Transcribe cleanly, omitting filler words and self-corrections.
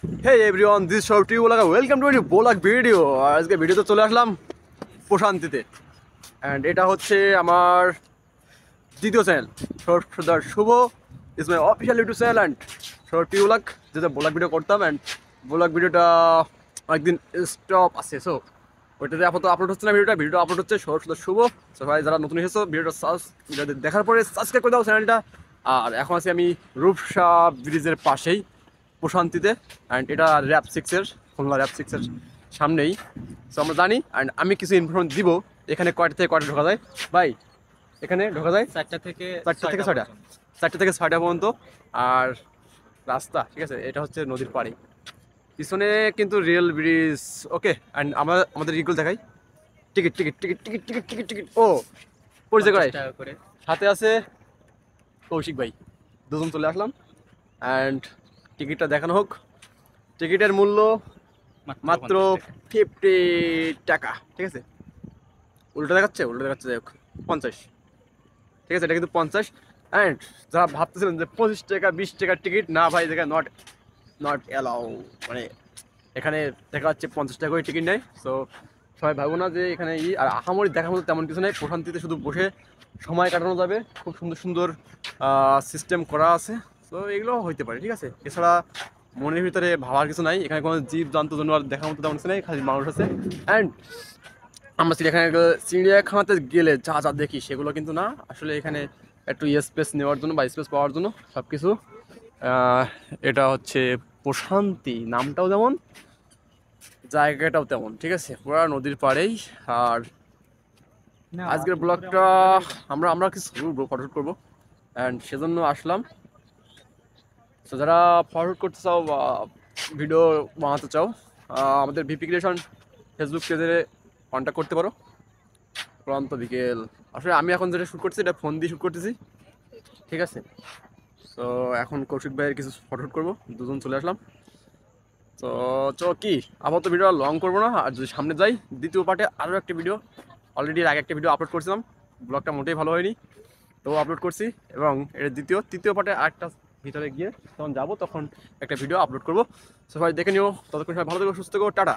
Hey everyone, this is Shorty Bolaga. Welcome to a new Bolak video. আর আজকে ভিডিওতে চলে আসলাম প্রশান্তিতে and এটা হচ্ছে আমার দ্বিতীয় channel Sardar Shubho is my official YouTube channel and shorty vlog যেটা ব্লগ ভিডিও করতাম অ্যান্ড ব্লগ ভিডিওটা অনেকদিন স্টপ আছে সো ওইটাতে আপাতত আপলোড হচ্ছে না ভিডিওটা আপলোড হচ্ছে সর্দার শুভ। সো ভাই যারা নতুন এসেছো ভিডিওটা দেখার পরে সাবস্ক্রাইব করে দাও চ্যানেলটা। আর এখন আছি আমি রূপসা ব্রিজের পাশেই প্রশান্তিতে অ্যান্ড এটা র্যাপ সিক্সের খুলনা র্যাপ সিক্সের সামনেই। সো আমরা জানি অ্যান্ড আমি কিছু ইনফরমেশন দিব এখানে কয়টা থেকে কয়টা ঢোকা যায় ভাই। এখানে ঢোকা যায় 4টা থেকে 6টা 4টা থেকে 6টা পর্যন্ত। আর রাস্তা ঠিক আছে, এটা হচ্ছে নদীর পাড়ে, পিছনে কিন্তু রেল ব্রিজ। ওকে অ্যান্ড আমাদের ইগুলো দেখাই। Ticket ticket ticket ticket ticket ticket ticket ও পরিচয় করাই, সাথে আছে কৌশিক ভাই, দুজন চলে আসলাম অ্যান্ড টিকিটটা দেখানো হোক। টিকিটের মূল্য মাত্র 50 টাকা, ঠিক আছে। উল্টো দেখাচ্ছে যাই হোক 50, ঠিক আছে। এটা কিন্তু 50 অ্যান্ড যারা ভাবতেছিলেন যে 25 টাকা 20 টাকার টিকিট, না ভাই দেখা নট অ্যালাউ, মানে এখানে দেখা যাচ্ছে 50 টাকা করে টিকিট নেয়। সো সবাই ভাবো না যে এখানে আর আহামরি দেখার মতো তেমন কিছু নেই। প্রশান্তিতে শুধু বসে সময় কাটানো যাবে, খুব সুন্দর সুন্দর সিস্টেম করা আছে। তো এগুলো হইতে পারে, ঠিক আছে। এছাড়া মনের ভিতরে ভাবার কিছু নাই, এখানে কোনো জীব জন্তু জানোয়ার দেখার মতো তেমন কিছু নেই, খালি মানুষ আছে। অ্যান্ড আমরা চিড়িয়াখানাতে গেলে যা যা দেখি সেগুলো কিন্তু না, আসলে এখানে একটু স্পেস নেওয়ার জন্য বা স্পেস পাওয়ার জন্য সব কিছু। এটা হচ্ছে প্রশান্তি, নামটাও যেমন জায়গাটাও তেমন, ঠিক আছে, পুরা নদীর পাড়েই। আর আজকের ব্লগটা আমরা কিছু ফটোশুট করবো অ্যান্ড সেজন্য আসলাম। তো যারা ফরওয়ার্ড করতে চাও বা ভিডিও বানাতে চাও, আমাদের ভিপি ক্রিয়েশন ফেসবুক পেজে কন্ট্যাক্ট করতে পারো। ক্লান্ত বিকেল, আসলে আমি এখন যেটা শ্যুট করছি এটা ফোন দিয়ে শ্যুট করতেছি, ঠিক আছে। তো এখন কৌশিক ভাইয়ের কিছু ফটোশুট করবো, দুজন চলে আসলাম। তো কি আপাতত ভিডিও লং করবো না, আর যদি সামনে যাই দ্বিতীয় পার্টে আরও একটা ভিডিও, অলরেডি আগে একটা ভিডিও আপলোড করছিলাম, ব্লগটা মোটেই ভালো হয়নি, তো আপলোড করছি। এবং এর তৃতীয় পার্টে আরেকটা ভিতরে গিয়ে যখন যাবো তখন একটা ভিডিও আপলোড করবো। সবাই দেখে নিও, ততক্ষণ সবাই ভালো থেকো, সুস্থ থেকো, টাটা।